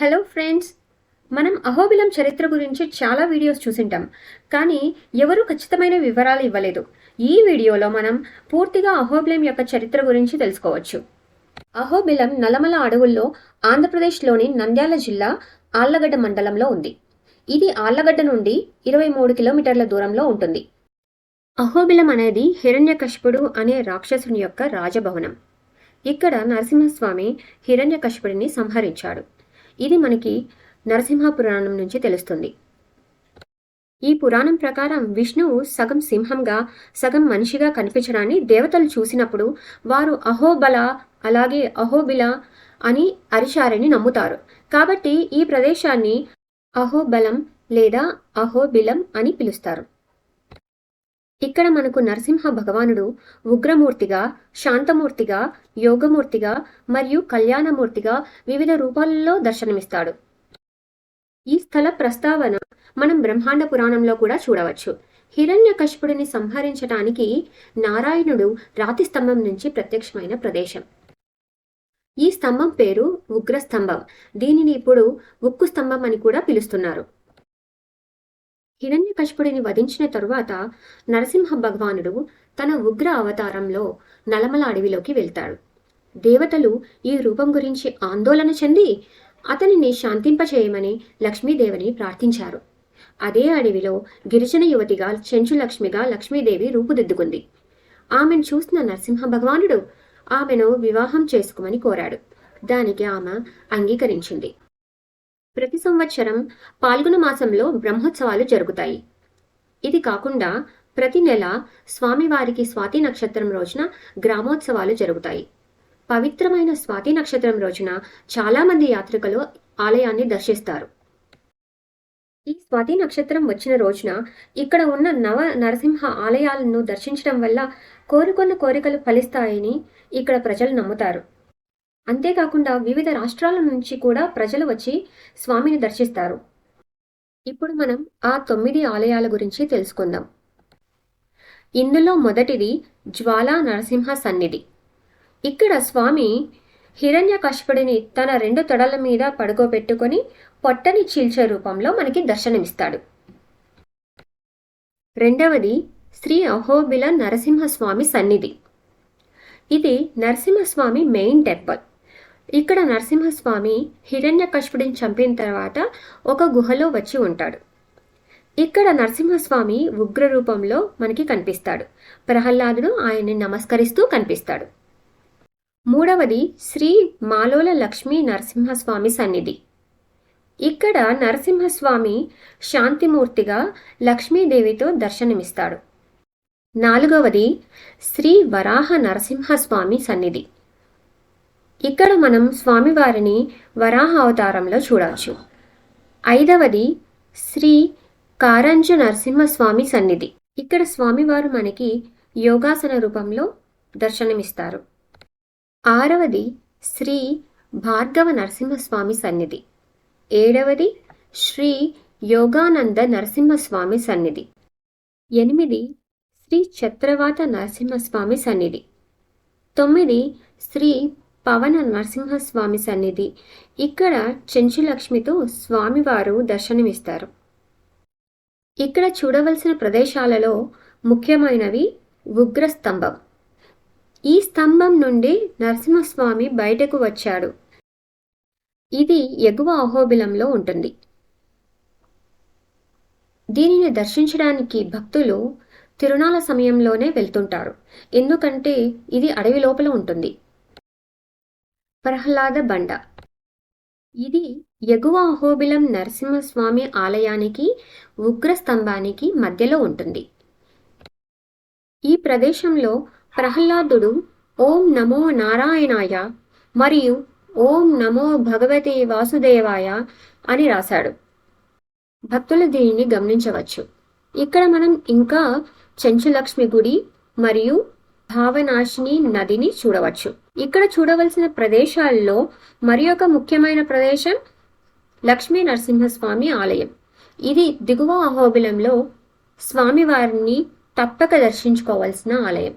Hello friends, మనం అహోబిలం చరిత్ర గురించి చాలా వీడియోస్ చూసింటాం, కానీ ఎవరు ఖచ్చితమైన వివరాలు ఇవ్వలేదు. ఈ వీడియోలో మనం పూర్తిగా అహోబిలం యొక్క చరిత్ర గురించి తెలుసుకోవచ్చు. అహోబిలం నల్లమల అడవుల్లో ఆంధ్రప్రదేశ్లోని నంద్యాల జిల్లా ఆళ్లగడ్డ మండలంలో ఉంది. ఇది ఆళ్లగడ్డ నుండి 23 కిలోమీటర్ల దూరంలో ఉంటుంది. అహోబిలం అనేది హిరణ్యకశిపుడు అనే రాక్షసుని యొక్క రాజభవనం. ఇక్కడ నరసింహస్వామి హిరణ్యకశిపుడిని సంహరించాడు. ఇది మనకి నరసింహ పురాణం నుంచి తెలుస్తుంది. ఈ పురాణం ప్రకారం విష్ణువు సగం సింహంగా సగం మనిషిగా కనిపించడాన్ని దేవతలు చూసినప్పుడు వారు అహోబల అలాగే అహోబిల అని అరిచారని నమ్ముతారు. కాబట్టి ఈ ప్రదేశాన్ని అహోబలం లేదా అహోబిలం అని పిలుస్తారు. ఇక్కడ మనకు నరసింహ భగవానుడు ఉగ్రమూర్తిగా, శాంతమూర్తిగా, యోగమూర్తిగా మరియు కళ్యాణమూర్తిగా వివిధ రూపాలలో దర్శనమిస్తాడు. ఈ స్థల ప్రస్తావన మనం బ్రహ్మాండ పురాణంలో కూడా చూడవచ్చు. హిరణ్యకశిపుడిని సంహరించటానికి నారాయణుడు రాతి స్తంభం నుంచి ప్రత్యక్షమైన ప్రదేశం. ఈ స్తంభం పేరు ఉగ్రస్తంభం. దీనిని ఇప్పుడు ఉక్కు స్తంభం అని కూడా పిలుస్తున్నారు. హిరణ్యకశిపుడిని వధించిన తరువాత నరసింహ భగవానుడు తన ఉగ్ర అవతారంలో నల్లమల అడవిలోకి వెళ్తాడు. దేవతలు ఈ రూపం గురించి ఆందోళన చెంది అతనిని శాంతింపచేయమని లక్ష్మీదేవిని ప్రార్థించారు. అదే అడవిలో గిరిజన యువతిగా చెంచులక్ష్మిగా లక్ష్మీదేవి రూపుదిద్దుకుంది. ఆమెను చూసిన నరసింహ భగవానుడు ఆమెను వివాహం చేసుకోమని కోరాడు. దానికి ఆమె అంగీకరించింది. ప్రతి సంవత్సరం పాల్గొన మాసంలో బ్రహ్మోత్సవాలు జరుగుతాయి. ఇది కాకుండా ప్రతి నెల స్వామివారికి స్వాతి నక్షత్రం రోజున గ్రామోత్సవాలు జరుగుతాయి. పవిత్రమైన స్వాతి నక్షత్రం రోజున చాలా మంది యాత్రికులు ఆలయాన్ని దర్శిస్తారు. ఈ స్వాతి నక్షత్రం వచ్చిన రోజున ఇక్కడ ఉన్న నవ నరసింహ ఆలయాలను దర్శించడం వల్ల కోరుకున్న కోరికలు ఫలిస్తాయని ఇక్కడ ప్రజలు నమ్ముతారు. అంతేకాకుండా వివిధ రాష్ట్రాల నుంచి కూడా ప్రజలు వచ్చి స్వామిని దర్శిస్తారు. ఇప్పుడు మనం ఆ 9 ఆలయాల గురించి తెలుసుకుందాం. ఇందులో మొదటిది జ్వాలా నరసింహ సన్నిధి. ఇక్కడ స్వామి హిరణ్యకశిపుడిని తన 2 తొడల మీద పడుకోబెట్టుకొని పొట్టని చీల్చే రూపంలో మనకి దర్శనమిస్తాడు. రెండవది శ్రీ అహోబిల నరసింహస్వామి సన్నిధి. ఇది నరసింహస్వామి మెయిన్ టెంపుల్. ఇక్కడ నరసింహస్వామి హిరణ్యకశిపుడిని చంపిన తర్వాత ఒక గుహలో వచ్చి ఉంటాడు. ఇక్కడ నరసింహస్వామి ఉగ్ర రూపంలో మనకి కనిపిస్తాడు. ప్రహ్లాదుడు ఆయన్ని నమస్కరిస్తూ కనిపిస్తాడు. మూడవది శ్రీ మాలోల లక్ష్మీ నరసింహస్వామి సన్నిధి. ఇక్కడ నరసింహస్వామి శాంతిమూర్తిగా లక్ష్మీదేవితో దర్శనమిస్తాడు. నాలుగవది శ్రీ వరాహ నరసింహస్వామి సన్నిధి. ఇక్కడ మనం స్వామివారిని వరాహ అవతారంలో చూడవచ్చు. ఐదవది శ్రీ కారంజ నరసింహస్వామి సన్నిధి. ఇక్కడ స్వామివారు మనకి యోగాసన రూపంలో దర్శనమిస్తారు. ఆరవది శ్రీ భార్గవ నరసింహస్వామి సన్నిధి. ఏడవది శ్రీ యోగానంద నరసింహస్వామి సన్నిధి. 8 శ్రీ చత్రవాత నరసింహస్వామి సన్నిధి. 9 శ్రీ పవన నరసింహస్వామి సన్నిధి. ఇక్కడ చెంచులక్ష్మితో స్వామివారు దర్శనమిస్తారు. ఇక్కడ చూడవలసిన ప్రదేశాలలో ముఖ్యమైనవి ఉగ్ర స్తంభం. ఈ స్తంభం నుండి నరసింహస్వామి బయటకు వచ్చాడు. ఇది ఎగువ అహోబిలంలో ఉంటుంది. దీనిని దర్శించడానికి భక్తులు తిరునాళ్ళ సమయంలోనే వెళ్తుంటారు, ఎందుకంటే ఇది అడవి లోపల ఉంటుంది. ప్రహ్లాద బండ. ఇది ఎగువ అహోబిలం నరసింహస్వామి ఆలయానికి ఉగ్ర స్తంభానికి మధ్యలో ఉంటుంది. ఈ ప్రదేశంలో ప్రహ్లాదుడు ఓం నమో నారాయణాయ మరియు ఓం నమో భగవతే వాసుదేవాయ అని రాశాడు. భక్తులు దీనిని గమనించవచ్చు. ఇక్కడ మనం ఇంకా చెంచులక్ష్మి గుడి మరియు భావనాశిని నదిని చూడవచ్చు. ఇక్కడ చూడవలసిన ప్రదేశాల్లో మరి ఒక ముఖ్యమైన ప్రదేశం లక్ష్మీ నరసింహస్వామి ఆలయం. ఇది దిగువ అహోబిలంలో స్వామివారిని తప్పక దర్శించుకోవాల్సిన ఆలయం.